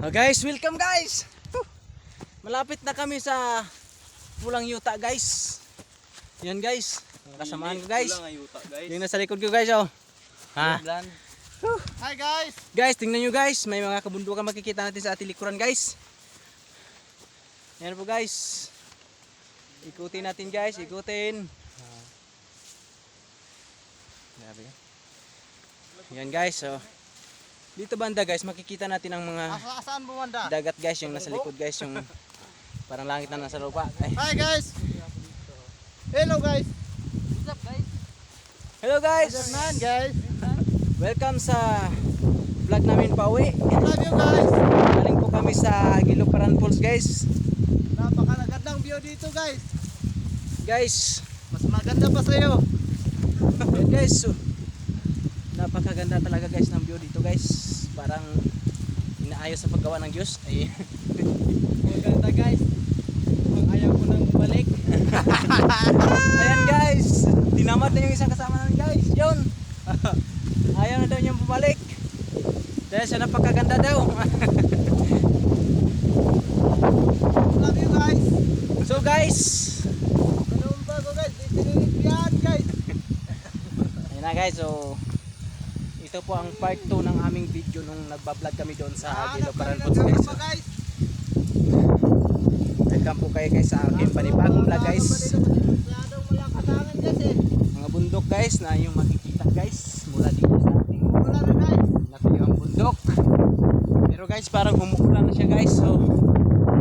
Oh guys, welcome guys. Malapit na kami sa Pulang Yuta guys. Yan guys, kasamahan ko guys. Yung nasa likod ko guys oh. Ha? Hi guys. Guys, tingnan nyo guys, may mga kabundukan makikita natin sa ating likuran guys. Yan po guys. Ikutin natin guys, ikutin. Yan guys, so dito banda guys, makikita natin ang mga Saan bumanda? dagat guys, yung nasa likod guys, yung parang langit na nasa lupa. Ay. Hi guys. Hello guys. What's up guys? Hello guys. Man guys. Welcome sa vlog namin pauwi. Love you guys. Galing po kami sa Giluparan Falls guys. Napakalagandang view dito guys. Guys, Mas maganda pa sa iyo. yan guys. So, napakaganda talaga guys ng view dito guys. Parang inaayos sa paggawa ng Diyos. Ay. Maganda guys. Ayaw ko nang balik. Ayan guys, tinamad na yung isang kasama namin guys. Yun. Ayaw na daw niyang bumalik. Dahil sa napakaganda daw. Love you guys. So guys, Ganun ba ko guys? Yan guys. ayun na guys, so ito po ang part 2 ng aming video nung nagbablog kami doon sa Giluparan Falls guys. So, welcome po kayo guys sa aking panibagong vlog guys. Masyadong malakas hangin guys eh. Mga bundok guys na yung makikita guys mula dito sa ating Wala rin guys. natiyang bundok. Pero guys, parang umuulan na siya guys. So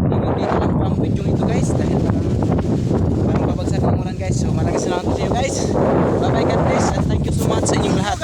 hanggang dito lang po ang video ito guys dahil parang babagsak ng ulan guys. So maraming salamat po sa inyo guys. Bye bye, God bless and thank you so much sa inyong lahat.